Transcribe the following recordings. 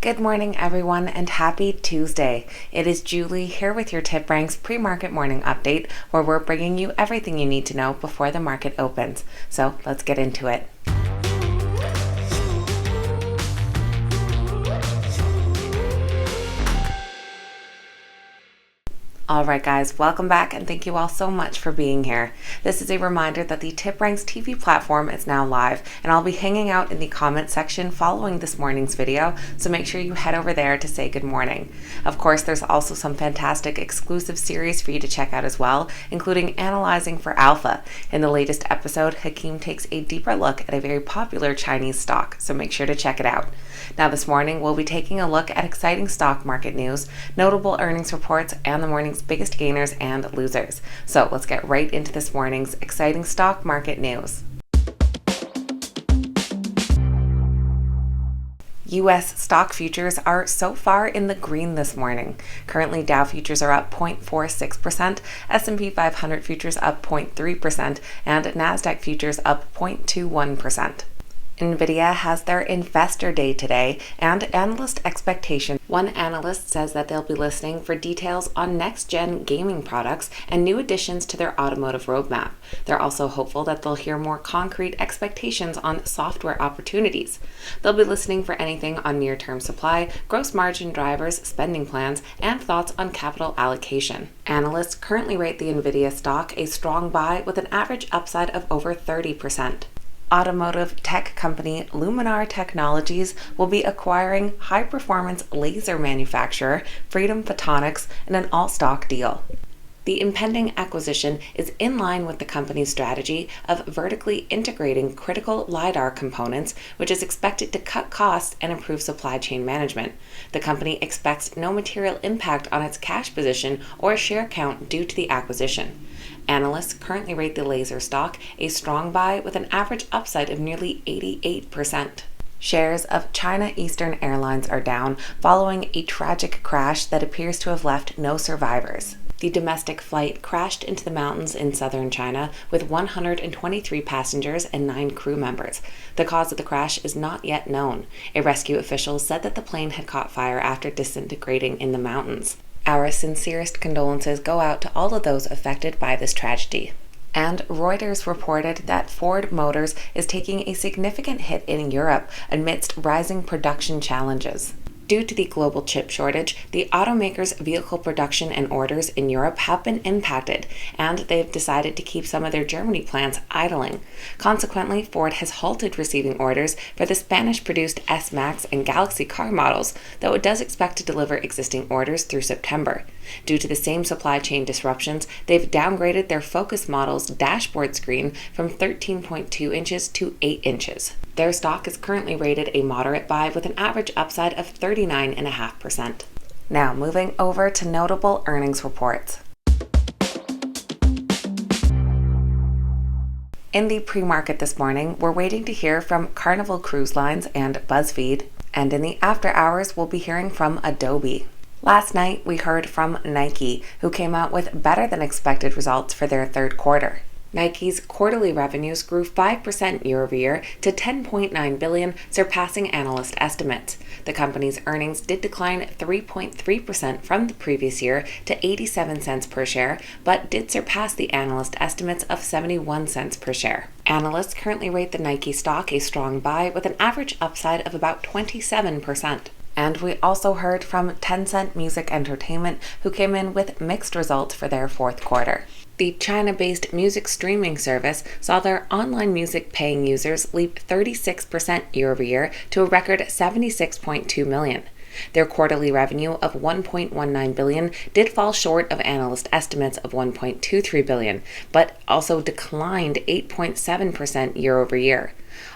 Good morning, everyone, and happy Tuesday. It is Julie here with your TipRanks pre-market morning update, where we're bringing you everything you need to know before the market opens. So let's get into it. Alright guys, welcome back and thank you all so much for being here. This is a reminder that the TipRanks TV platform is now live, and I'll be hanging out in the comment section following this morning's video, so make sure you head over there to say good morning. Of course, there's also some fantastic exclusive series for you to check out as well, including Analyzing for Alpha. In the latest episode, Hakeem takes a deeper look at a very popular Chinese stock, so make sure to check it out. Now this morning, we'll be taking a look at exciting stock market news, notable earnings reports, and the morning's biggest gainers and losers. So let's get right into this morning's exciting stock market news. U.S. stock futures are so far in the green this morning. Currently, Dow futures are up 0.46%, S&P 500 futures up 0.3%, and NASDAQ futures up 0.21%. Nvidia has their investor day today and analyst expectations. One analyst says that they'll be listening for details on next-gen gaming products and new additions to their automotive roadmap. They're also hopeful that they'll hear more concrete expectations on software opportunities. They'll be listening for anything on near-term supply, gross margin drivers, spending plans, and thoughts on capital allocation. Analysts currently rate the Nvidia stock a strong buy with an average upside of over 30%. Automotive tech company Luminar Technologies will be acquiring high-performance laser manufacturer Freedom Photonics in an all-stock deal. The impending acquisition is in line with the company's strategy of vertically integrating critical LAZR components, which is expected to cut costs and improve supply chain management. The company expects no material impact on its cash position or share count due to the acquisition. Analysts currently rate the LAZR stock a strong buy with an average upside of nearly 88%. Shares of China Eastern Airlines are down following a tragic crash that appears to have left no survivors. The domestic flight crashed into the mountains in southern China with 123 passengers and 9 crew members. The cause of the crash is not yet known. A rescue official said that the plane had caught fire after disintegrating in the mountains. Our sincerest condolences go out to all of those affected by this tragedy. And Reuters reported that Ford Motors is taking a significant hit in Europe amidst rising production challenges. Due to the global chip shortage, the automaker's vehicle production and orders in Europe have been impacted, and they've decided to keep some of their Germany plants idling. Consequently, Ford has halted receiving orders for the Spanish-produced S-Max and Galaxy car models, though it does expect to deliver existing orders through September. Due to the same supply chain disruptions, they've downgraded their Focus model's dashboard screen from 13.2 inches to 8 inches. Their stock is currently rated a moderate buy with an average upside of 39.5%. Now, moving over to notable earnings reports. In the pre-market this morning, we're waiting to hear from Carnival Cruise Lines and BuzzFeed, and in the after hours, we'll be hearing from Adobe. Last night, we heard from Nike, who came out with better than expected results for their third quarter. Nike's quarterly revenues grew 5% year-over-year to $10.9 billion, surpassing analyst estimates. The company's earnings did decline 3.3% from the previous year to 87 cents per share, but did surpass the analyst estimates of 71 cents per share. Analysts currently rate the Nike stock a strong buy with an average upside of about 27%. And we also heard from Tencent Entertainment, who came in with mixed results for their fourth quarter. The China-based music streaming service saw their online music paying users leap 36% year-over-year to a record 76.2 million. Their quarterly revenue of $1.19 billion did fall short of analyst estimates of $1.23 billion, but also declined 8.7% year-over-year.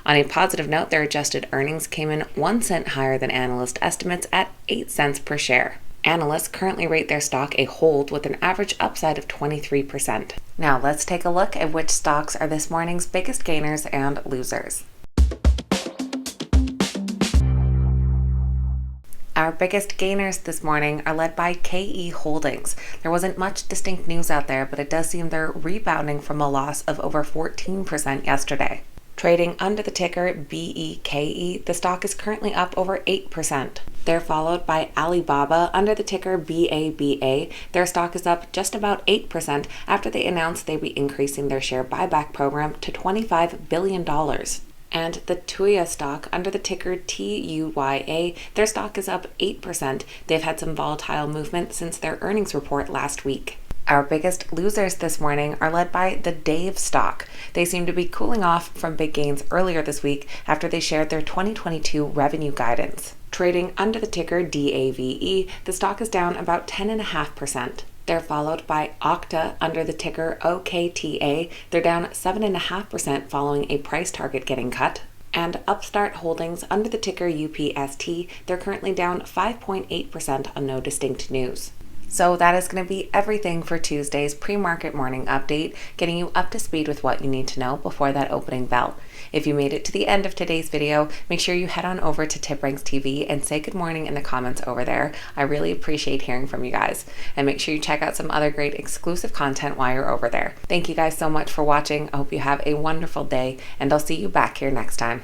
On a positive note, their adjusted earnings came in 1 cent higher than analyst estimates at 8 cents per share. Analysts currently rate their stock a hold with an average upside of 23%. Now let's take a look at which stocks are this morning's biggest gainers and losers. Our biggest gainers this morning are led by KE Holdings. There wasn't much distinct news out there, but it does seem they're rebounding from a loss of over 14% yesterday. Trading under the ticker BEKE, the stock is currently up over 8%. They're followed by Alibaba under the ticker BABA. Their stock is up just about 8% after they announced they'd be increasing their share buyback program to $25 billion. And the Tuya stock under the ticker TUYA, their stock is up 8%. They've had some volatile movement since their earnings report last week. Our biggest losers this morning are led by the Dave stock. They seem to be cooling off from big gains earlier this week after they shared their 2022 revenue guidance. Trading under the ticker DAVE, the stock is down about 10.5%. They're followed by Okta under the ticker OKTA. They're down 7.5% following a price target getting cut. And Upstart Holdings under the ticker UPST, they're currently down 5.8% on no distinct news. So that is going to be everything for Tuesday's pre-market morning update, getting you up to speed with what you need to know before that opening bell. If you made it to the end of today's video, make sure you head on over to TipRanks TV and say good morning in the comments over there. I really appreciate hearing from you guys. And make sure you check out some other great exclusive content while you're over there. Thank you guys so much for watching. I hope you have a wonderful day, and I'll see you back here next time.